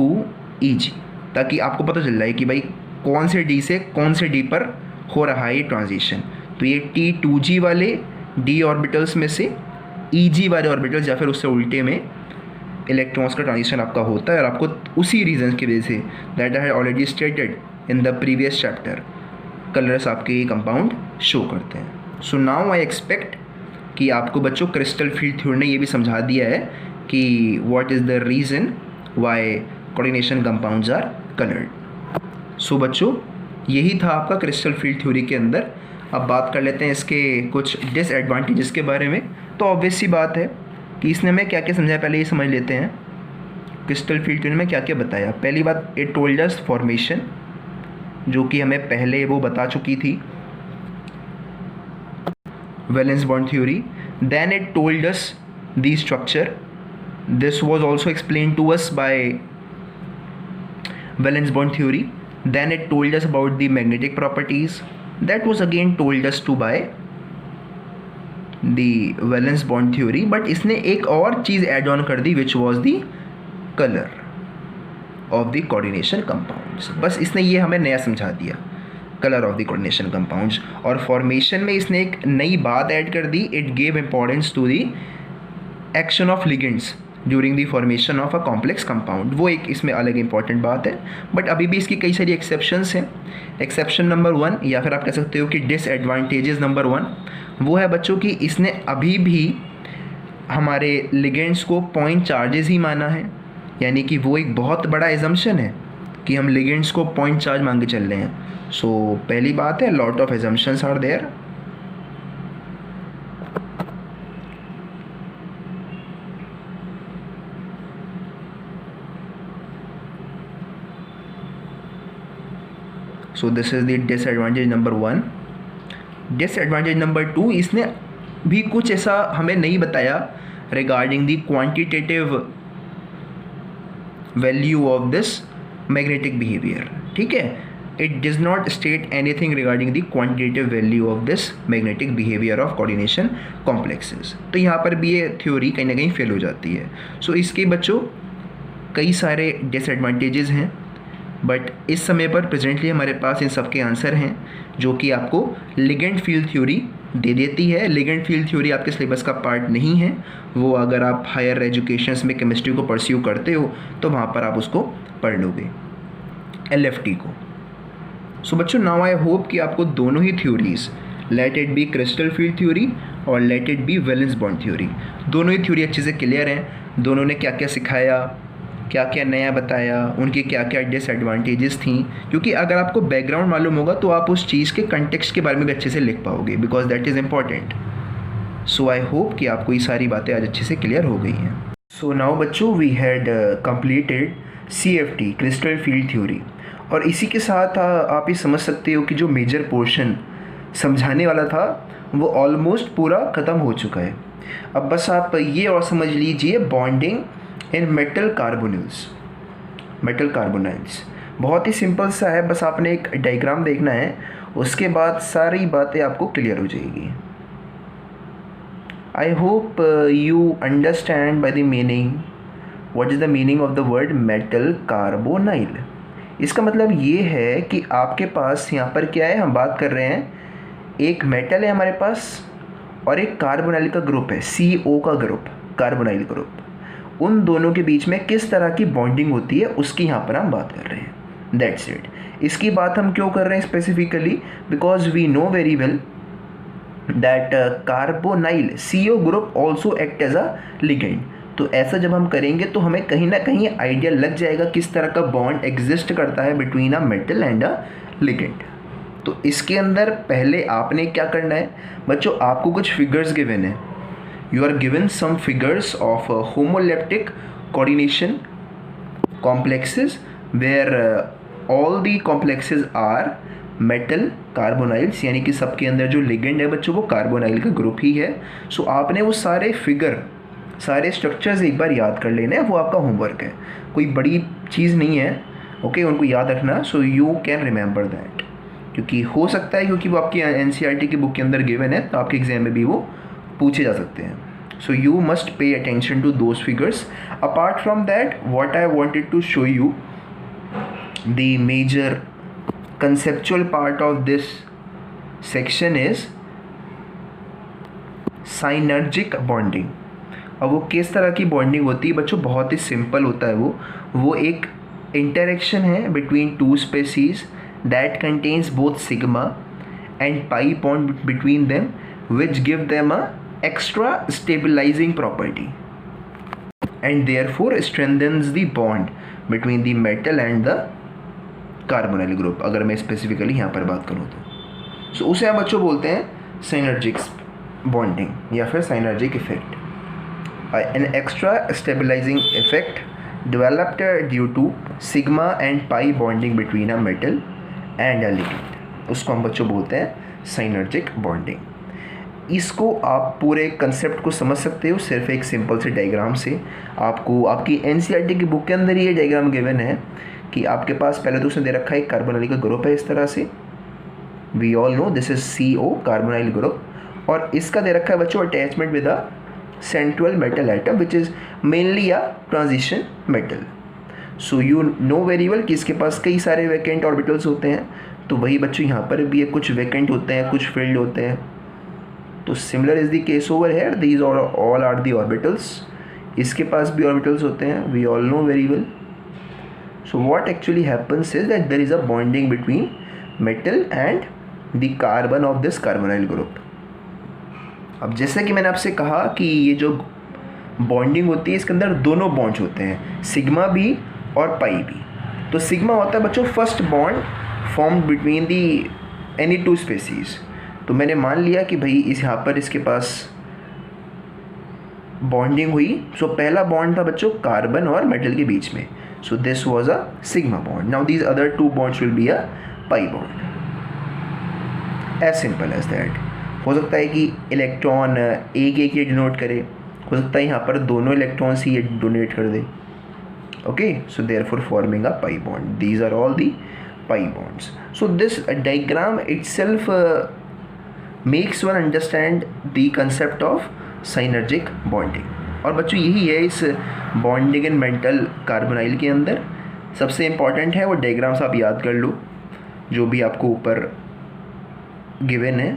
EG, ताकि आपको पता चल जाए कि भाई कौन से D से कौन से D पर हो रहा है ये ट्रांजिशन। तो ये T2G वाले D ऑर्बिटल्स में से EG वाले ऑर्बिटल्स या फिर उससे उल्टे में इलेक्ट्रॉन्स का ट्रांजिशन आपका होता है, और आपको उसी रीजन की वजह say that I had already stated in the previous chapter colours आपके ये कंपाउंड शो करते हैं। सो नाउ आई एक्सपेक्ट कि आपको बच्चों क्रिस्टल फील्ड थ्योरी ने ये भी समझा दिया है कि what is the reason why coordination compounds are coloured. So बच्चों यही था आपका क्रिस्टल फील्ड थ्योरी के अंदर। अब बात कर लेते हैं इसके कुछ डिसएडवांटेजेस के बारे में। तो ऑब्वियस सी बात है कि इसने हमें क्या क्या समझाया, पहले ये समझ लेते हैं क्रिस्टल फील्ड थ्योरी में क्या क्या बताया। पहली बात, इट टोल्ड अस फॉर्मेशन, जो कि हमें पहले वो बता चुकी थी, valence bond theory. Then it told us the structure This was also explained to us by valence bond theory. Then it told us about the magnetic properties. That was again told us to by the valence bond theory, but इसने एक और चीज़ add on कर दी, which was the color of the coordination compounds. बस इसने ये हमें नया समझा दिया, colour of the coordination compounds. और फॉर्मेशन में इसने एक नई बात ऐड कर दी. It gave importance to the action of ligands during the formation of a complex compound. वो एक इसमें अलग इंपॉर्टेंट बात है, बट अभी भी इसकी कई सारी एक्सेप्शंस हैं. एक्सेप्शन नंबर 1, या फिर आप कह सकते हो कि डिसएडवांटेजेस नंबर 1, वो है बच्चों की इसने अभी भी हमारे लिगेंड्स को पॉइंट चार्जेस ही माना है. यानी कि वो एक बहुत बड़ा एजम्पशन है कि हम लिगेंड्स को पॉइंट चार्ज मान के चल रहे हैं. सो पहली बात है, lot of assumptions are there. So this is the disadvantage number 1. Disadvantage number 2, इसने भी कुछ ऐसा हमें नहीं बताया regarding the quantitative value of this magnetic behaviour. ठीक है, it does not state anything regarding the quantitative value of this magnetic behaviour of coordination complexes. तो यहाँ पर भी ये थ्योरी कहीं ना कहीं फेल हो जाती है. सो इसके बच्चों कई सारे डिसएडवांटेजेस हैं, बट इस समय पर प्रेजेंटली हमारे पास इन सब के आंसर हैं, जो कि आपको लिगेंड फील्ड थ्योरी दे देती है. लिगेंड फील्ड थ्योरी आपके सिलेबस का पार्ट नहीं है. वो अगर आप हायर एजुकेशंस में केमिस्ट्री को परस्यू करते हो तो वहाँ पर आप उसको पढ़ लोगे, LFT को. सो बच्चों, नाउ आई होप कि आपको दोनों ही theories, let it be crystal field theory और let it be valence bond theory, दोनों ही थ्योरी अच्छे से क्लियर हैं. दोनों ने क्या क्या सिखाया, क्या क्या नया बताया, उनकी क्या क्या डिसएडवांटेजेस थी. क्योंकि अगर आपको बैकग्राउंड मालूम होगा तो आप उस चीज़ के कंटेक्स्ट के बारे में भी अच्छे से लिख पाओगे, because that is important. So I hope कि आपको ये सारी बातें आज अच्छे से क्लियर हो गई हैं. सो नाउ बच्चों, we had completed CFT crystal field theory. और इसी के साथ आप ये समझ सकते हो कि जो मेजर पोर्शन समझाने वाला था वो ऑलमोस्ट पूरा ख़त्म हो चुका है. अब बस आप ये और समझ लीजिए, बॉन्डिंग इन मेटल कार्बोनाइल्स बहुत ही सिंपल सा है. बस आपने एक डायग्राम देखना है, उसके बाद सारी बातें आपको क्लियर हो जाएगी. आई hope you understand by the meaning, what is the meaning of the word metal carbonyl. इसका मतलब ये है कि आपके पास यहाँ पर क्या है, हम बात कर रहे हैं, एक मेटल है हमारे पास और एक कार्बोनाइल का ग्रुप है, CO का ग्रुप, कार्बोनाइल ग्रुप. उन दोनों के बीच में किस तरह की बॉन्डिंग होती है उसकी यहाँ पर हम बात कर रहे हैं. That's it. इसकी बात हम क्यों कर रहे हैं specifically, because we know very well that carbonyl CO group also act as a ligand. तो ऐसा जब हम करेंगे तो हमें कहीं ना कहीं आइडिया लग जाएगा किस तरह का बॉन्ड एग्जिस्ट करता है between a metal and a ligand. तो इसके अंदर पहले आपने क्या करना है बच्चों, आपको कुछ फिगर्स गिवन है. You are given some figures of homoleptic coordination complexes where all the complexes are metal carbonyls, यानी कि सबके अंदर जो लिगेंड है बच्चों वो कार्बोनाइल का ग्रुप ही है. सो आपने वो सारे फिगर, सारे स्ट्रक्चर्स एक बार याद कर लेना है, वो आपका होमवर्क है, कोई बड़ी चीज़ नहीं है. ओके, उनको याद रखना. So you can remember that, क्योंकि हो सकता है क्योंकि वो आपकी NCERT की बुक के अंदर गिवन है, तो आपके एग्जाम में भी वो पूछे जा सकते हैं. So you must pay attention to those figures. Apart from that, what I wanted to show you, the major conceptual part of this section is synergic bonding. अब वो किस तरह की बॉन्डिंग होती है बच्चों, बहुत ही सिंपल होता है. वो एक इंटरेक्शन है between two species that contains both sigma and pi bond between them, which give them a extra stabilizing property and therefore strengthens the bond between the metal and the carbonyl group. अगर मैं specifically यहाँ पर बात करूँ तो उसे हम बच्चों बोलते हैं synergic bonding या फिर synergic effect. An extra stabilizing effect developed due to sigma and pi bonding between a metal and a ligand, उसको हम बच्चों बोलते हैं synergic bonding. इसको आप पूरे कंसेप्ट को समझ सकते हो सिर्फ एक सिंपल से डायग्राम से। आपको आपकी एनसीईआरटी की बुक के अंदर ये डायग्राम गिवन है कि आपके पास पहले तो उसने दे रखा है एक कार्बोनाइल का ग्रुप है इस तरह से, we all know this is CO carbonyl group, और इसका दे रखा है बच्चों attachment with a central metal atom which is mainly a transition metal. So you know very well कि इसके पास कई सारे वैकेंट ऑर्बिटल्स होते हैं, तो वही बच्चों यहाँ पर भी कुछ वैकेंट होते हैं, कुछ फील्ड होते हैं। तो similar is the case over here, these all are the orbitals. इसके पास भी ऑर्बिटल्स होते हैं, we all know very well. So what actually happens is that there is a bonding between metal and the carbon of this carbonyl group. अब जैसे कि मैंने आपसे कहा कि ये जो बॉन्डिंग होती है इसके अंदर दोनों बॉन्ड्स होते हैं, सिग्मा भी और पाई भी। तो सिग्मा होता है बच्चों first bond form between the any two species. तो मैंने मान लिया कि भाई इस यहाँ पर इसके पास बॉन्डिंग हुई। सो पहला बॉन्ड था बच्चों कार्बन और मेटल के बीच में, so this was a sigma bond. Now these other two bonds will be a pi bond, as simple as that. हो सकता है कि इलेक्ट्रॉन एक एक ये डिनोट करे, हो सकता है यहाँ पर दोनों इलेक्ट्रॉन्स ही ये डोनेट कर दे। Okay, so therefore forming a pi bond, these are all the pi bonds. So this diagram itself makes one understand the concept of synergic bonding. और बच्चों यही है इस बॉन्डिंग इन मेटल कार्बोनाइल के अंदर सबसे इम्पॉर्टेंट है, वो डायग्राम्स आप याद कर लो जो भी आपको ऊपर गिवन है,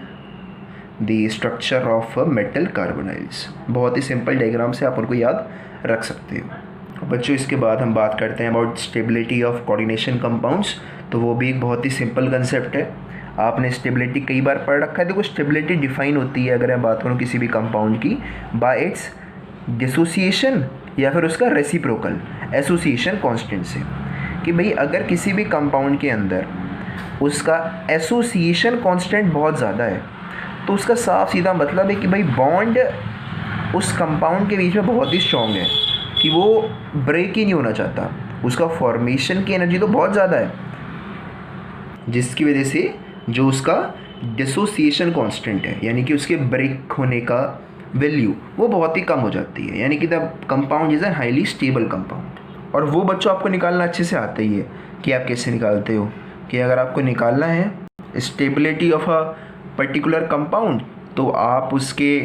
the structure of metal carbonyls. बहुत ही सिंपल डायग्राम से आप उनको याद रख सकते हो। बच्चों इसके बाद हम बात करते हैं about stability of coordination compounds. तो वो भी एक बहुत ही सिंपल कंसेप्ट है, आपने स्टेबिलिटी कई बार पढ़ रखा है। देखो स्टेबिलिटी डिफाइन होती है, अगर मैं बात करूँ किसी भी कंपाउंड की, बाय इट्स डिसोसिएशन या फिर उसका रेसिप्रोकल एसोसिएशन कांस्टेंट से। कि भाई अगर किसी भी कंपाउंड के अंदर उसका एसोसिएशन कांस्टेंट बहुत ज़्यादा है तो उसका साफ सीधा मतलब है कि भाई बॉन्ड उस कंपाउंड के बीच में बहुत ही स्ट्रॉन्ग है कि वो ब्रेक ही नहीं होना चाहता, उसका फॉर्मेशन की एनर्जी तो बहुत ज़्यादा है, जिसकी वजह से जो उसका डिसोसिएशन कांस्टेंट है यानी कि उसके ब्रेक होने का वैल्यू वो बहुत ही कम हो जाती है, यानी कि the compound is a highly stable compound. और वो बच्चों आपको निकालना अच्छे से आता ही है कि आप कैसे निकालते हो, कि अगर आपको निकालना है stability of a particular compound तो आप उसके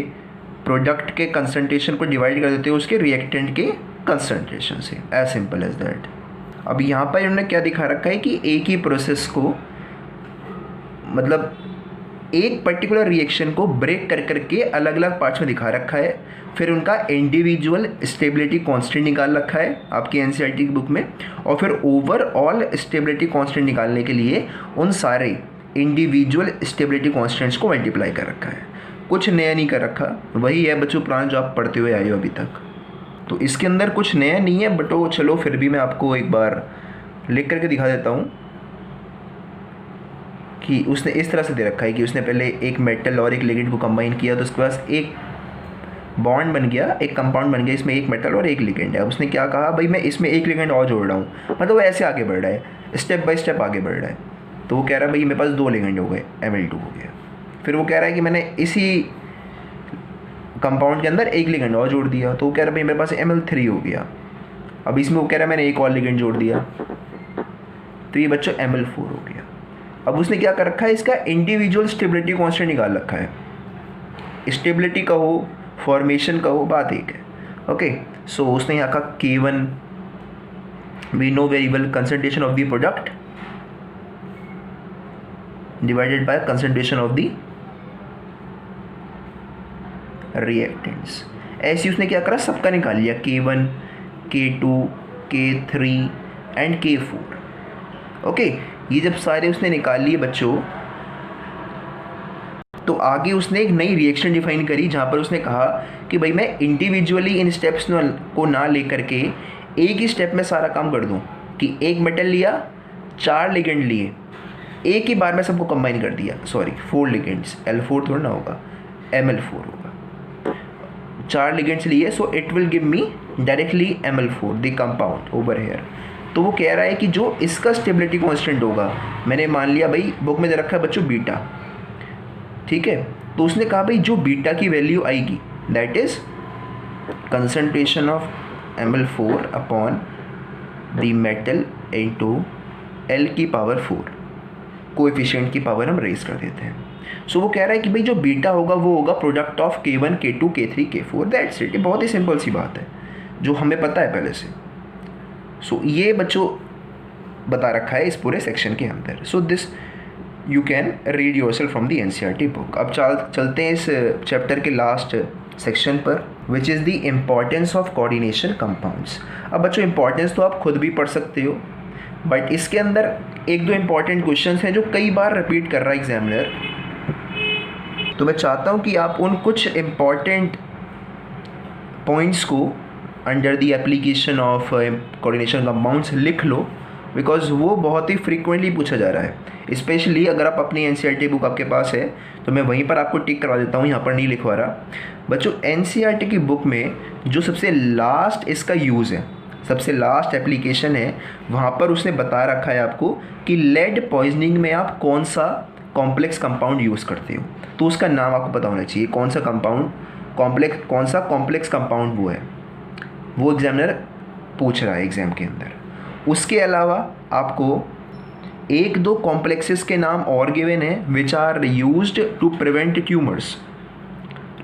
प्रोडक्ट के कंसंट्रेशन को डिवाइड कर देते हो उसके रिएक्टेंट के कंसंट्रेशन से, एज सिंपल एज दैट। अब यहाँ पर इन्होंने क्या दिखा रखा है कि एक ही प्रोसेस को, मतलब एक पर्टिकुलर रिएक्शन को ब्रेक कर करके अलग अलग पार्ट्स में दिखा रखा है, फिर उनका इंडिविजुअल स्टेबिलिटी कांस्टेंट निकाल रखा है आपकी एनसीईआरटी की बुक में, और फिर ओवरऑल स्टेबिलिटी कांस्टेंट निकालने के लिए उन सारे इंडिविजुअल स्टेबिलिटी कांस्टेंट्स को मल्टीप्लाई कर रखा है। कुछ नया नहीं कर रखा, वही है बच्चों पुराना जो आप पढ़ते हुए आए हो अभी तक। तो इसके अंदर कुछ नया नहीं है, बट वो चलो फिर भी मैं आपको एक बार लिख करके दिखा देता हूँ कि उसने इस तरह से दे रखा है कि उसने पहले एक मेटल और एक लिगेंड को कंबाइन किया तो उसके पास एक बॉन्ड बन गया, एक कंपाउंड बन गया, इसमें एक मेटल और एक लिगेंड है। उसने क्या कहा, भाई मैं इसमें एक लिगेंड और जोड़ रहा हूँ, मतलब वो ऐसे आगे बढ़ रहा है, स्टेप बाय स्टेप आगे बढ़ रहा है। तो वो कह रहा है भाई मेरे पास 2 लिगेंड हो गए, Ml2 हो गया। फिर वो कह रहा है कि मैंने इसी कंपाउंड के अंदर एक लिगेंड और जोड़ दिया, तो वो कह रहा है भाई मेरे पास Ml3 हो गया। अब इसमें वो कह रहा है मैंने एक और लिगेंड जोड़ दिया, तो ये बच्चों Ml4 हो गया। अब उसने क्या कर रखा है, इसका इंडिविजुअल स्टेबिलिटी कांस्टेंट निकाल रखा है। स्टेबिलिटी का हो, फॉर्मेशन का हो, बात एक है। ओके, सो उसने यहाँ का K1 we know very well concentration of the product divided by concentration of the reactants. ऐसे उसने क्या करा, सबका निकाल लिया, K1 K2 K3 and K4। Okay, ये जब सारे उसने निकाल लिए बच्चों, तो आगे उसने एक नई रिएक्शन डिफाइन करी जहाँ पर उसने कहा कि भाई मैं इंडिविजुअली इन स्टेप्स को ना लेकर के एक ही स्टेप में सारा काम कर दूँ, कि एक मेटल लिया, 4 लिगेंड लिए, एक ही बार में सबको कंबाइन कर दिया, सॉरी 4 लिगेंड्स, L4 थोड़ा ना होगा, Ml4 होगा। 4 लिगेंड्स लिए, so it will give me directly Ml4 the compound over here. तो वो कह रहा है कि जो इसका स्टेबिलिटी कांस्टेंट होगा, मैंने मान लिया भाई बुक में दे रखा है बच्चों बीटा, ठीक है। तो उसने कहा भाई जो बीटा की वैल्यू आएगी that is concentration of Ml4 upon the metal into L की पावर 4, कोएफिशिएंट की पावर हम रेज कर देते हैं। सो वो कह रहा है कि भाई जो बीटा होगा वो होगा product of K1 K2 K3 K4, that's it. ये बहुत ही सिंपल सी बात है जो हमें पता है पहले से। सो ये बच्चों बता रखा है इस पूरे सेक्शन के अंदर। So this you can read yourself from the NCERT book. अब चलते हैं इस चैप्टर के लास्ट सेक्शन पर, which is the importance of coordination compounds. अब बच्चों इम्पॉर्टेंस तो आप खुद भी पढ़ सकते हो, बट इसके अंदर एक दो इम्पॉर्टेंट क्वेश्चंस हैं जो कई बार रिपीट कर रहा है एग्जामिनर। तो मैं चाहता हूँ कि आप उन कुछ इम्पॉर्टेंट पॉइंट्स को under the application of coordination compounds लिख लो, बिकॉज वो बहुत ही फ्रीक्वेंटली पूछा जा रहा है। स्पेशली अगर आप अपनी NCERT बुक आपके पास है तो मैं वहीं पर आपको टिक करवा देता हूँ, यहाँ पर नहीं लिखवा रहा। बच्चों NCERT की बुक में जो सबसे लास्ट इसका यूज़ है, सबसे लास्ट एप्लीकेशन है, वहाँ पर उसने बता रखा है आपको कि लेड पॉइजनिंग में आप कौन सा कॉम्प्लेक्स कंपाउंड यूज़ करते हो, तो उसका नाम आपको पता होना चाहिए। कौन सा कॉम्प्लेक्स कंपाउंड वो है, वो एग्जामिनर पूछ रहा है एग्ज़ाम के अंदर। उसके अलावा आपको एक दो कॉम्प्लेक्सेस के नाम और गिवन है which are used to prevent tumours,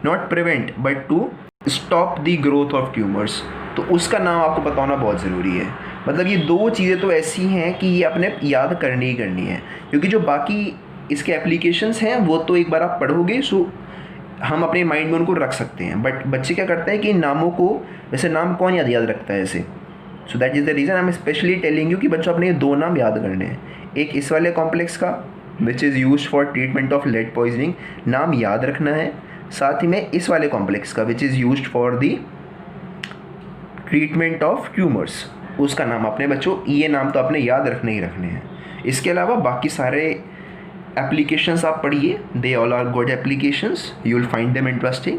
not prevent but to stop the growth of tumours, तो उसका नाम आपको पता होना बहुत ज़रूरी है। मतलब ये दो चीज़ें तो ऐसी हैं कि ये आपने याद करनी ही करनी है, क्योंकि जो बाकी इसके एप्लीकेशंस हैं वो तो एक बार आप पढ़ोगे सो हम अपने माइंड में उनको रख सकते हैं, बट बच्चे क्या करते हैं कि इन नामों को, वैसे नाम कौन याद रखता है ऐसे। So that is the reason I am specially telling you कि बच्चों अपने दो नाम याद करने हैं। एक इस वाले कॉम्प्लेक्स का which is use for treatment of lead poisoning, नाम याद रखना है। साथ ही में इस वाले कॉम्प्लेक्स का which is use for the treatment of tumours, उसका नाम आपने बच्चों ये नाम तो आपने याद रखने ही रखने हैं। इसके अलावा बाकी सारे एप्लीकेशंस आप पढ़िए, they all are good applications, you will find them interesting.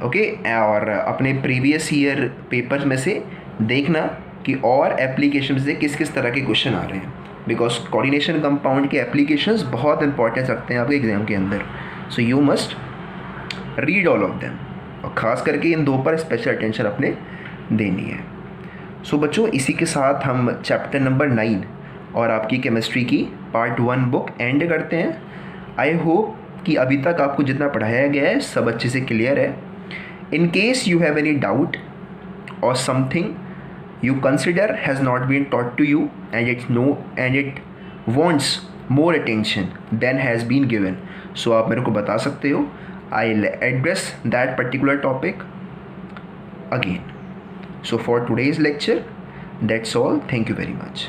Okay, और अपने प्रीवियस ईयर पेपर्स में से देखना कि और एप्लीकेशन से किस किस तरह के क्वेश्चन आ रहे हैं, बिकॉज कोऑर्डिनेशन कंपाउंड के एप्लीकेशंस बहुत इंपॉर्टेंस रखते हैं आपके एग्जाम के अंदर। So you must read all of them, और ख़ास करके इन दो पर स्पेशल अटेंशन अपने देनी है। सो बच्चों इसी के साथ हम चैप्टर नंबर 9 और आपकी केमिस्ट्री की पार्ट 1 बुक एंड करते हैं। आई होप कि अभी तक आपको जितना पढ़ाया गया है सब अच्छे से क्लियर है। In case you have any doubt और something you consider has not been taught to you and it wants more attention than has been given, so आप मेरे को बता सकते हो। I'll address that particular topic again. So for today's lecture, that's all. Thank you very much.